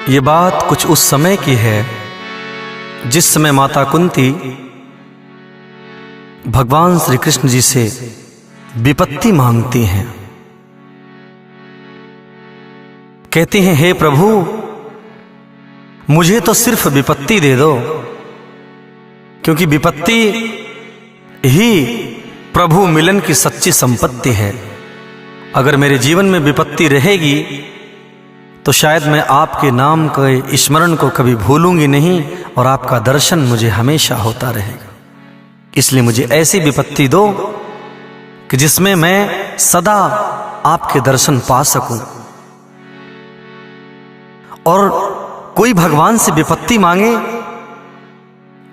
ये बात कुछ उस समय की है जिस समय माता कुंती भगवान श्री कृष्ण जी से विपत्ति मांगती हैं। कहती हैं, हे प्रभु, मुझे तो सिर्फ विपत्ति दे दो, क्योंकि विपत्ति ही प्रभु मिलन की सच्ची संपत्ति है। अगर मेरे जीवन में विपत्ति रहेगी तो शायद मैं आपके नाम के स्मरण को कभी भूलूंगी नहीं और आपका दर्शन मुझे हमेशा होता रहेगा। इसलिए मुझे ऐसी विपत्ति दो कि जिसमें मैं सदा आपके दर्शन पा सकूं। और कोई भगवान से विपत्ति मांगे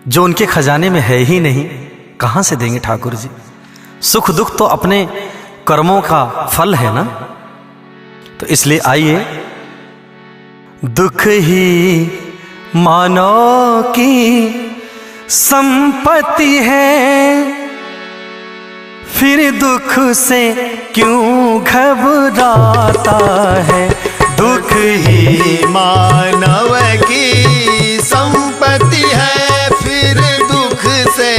जो उनके खजाने में है ही नहीं, कहां से देंगे ठाकुर जी? सुख दुख तो अपने कर्मों का फल है ना। तो इसलिए आइए, दुख ही मानव की संपत्ति है, फिर दुख से क्यों घबराता है। दुख ही मानव की संपत्ति है, फिर दुख से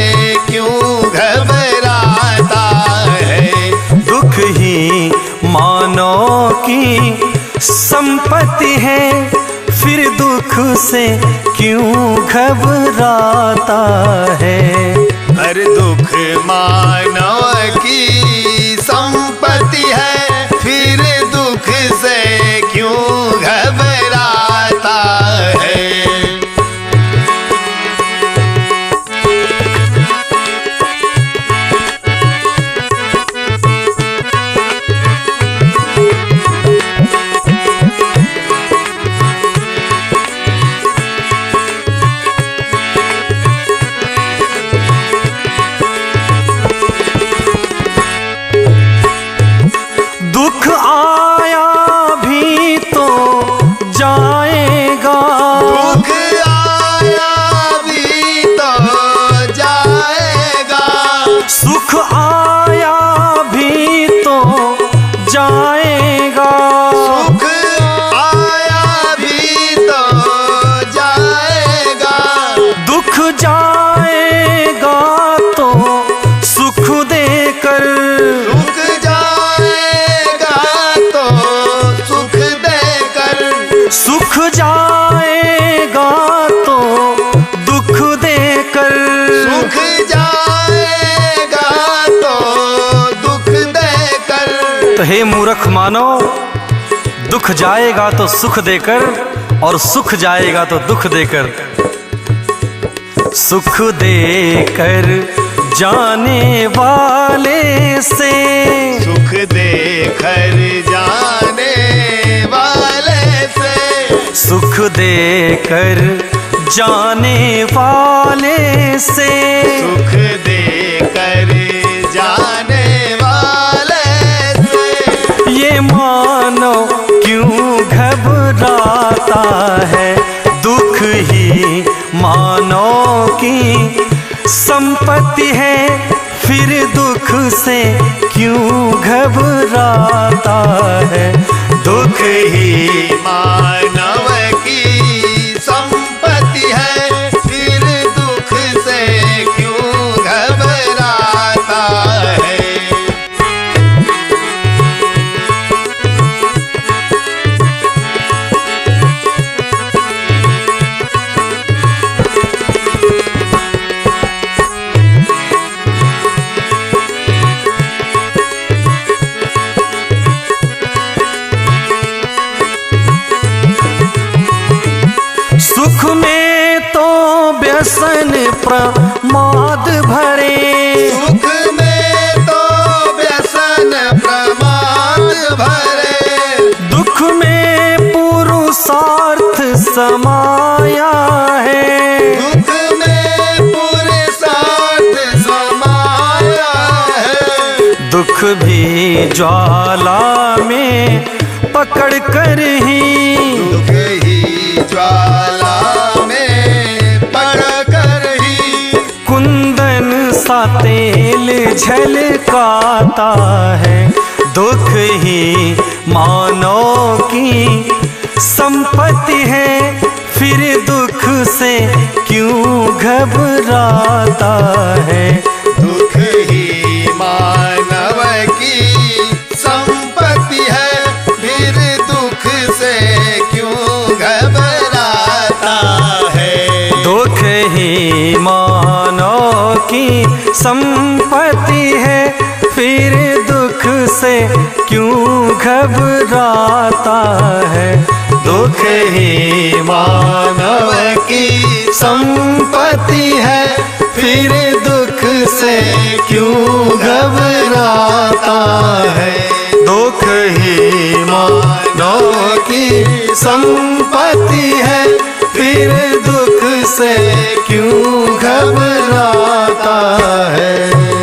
क्यों घबराता है। दुख ही मानव की संपत्ति है, फिर दुख से क्यों घबराता है। हर दुख मानव की संपत्ति है, फिर दुख से क्यों घबराता है। दुख आया भी तो जाएगा, दुख आया भी तो जाएगा, सुख आया भी तो जाएगा, सुख आया भी तो जाएगा, दुख जाएगा तो सुख देकर, सुख जाएगा तो सुख देकर, सुख जाएगा तो दुख देकर, सुख जाएगा तो दुख देकर। तो हे मूर्ख मानो, दुख जाएगा तो सुख देकर और सुख जाएगा तो दुख देकर। सुख देकर जाने वाले से, सुख देकर जाने वाले से, सुख देकर जाने वाले से, सुख देकर जाने वाले से, ये मानो क्यों घबराता है। दुख ही मानो की संपत्ति है, फिर दुख से क्यों घबराता है। दुख ही मानव की संपत्ति है, फिर दुख से क्यों घबराता है। सुख में तो व्यसन प्रमाद भरे, सुख में तो व्यसन प्रमाद भरे, दुख में पुरुषार्थ समाया है, दुख में पुरुषार्थ समाया है। दुख भी ज्वाला में पकड़ कर ही, दुख ही ज्वाला में पड़कर ही, कुंदन सा तेल झलकाता है। दुख ही मानव की संपत्ति है, फिर दुख से क्यों घबराता है। दुख ही मानव की संपत्ति है, फिर दुख से क्यों घबराता है। दुख ही मानव की संपत्ति है, फिर दुख से क्यों घबराता है। दुख ही मानव की संपत्ति है, फिर दुख से क्यों घबराता है। दुख ही मानव की संपत्ति है, फिर दुख से क्यों घबराता है।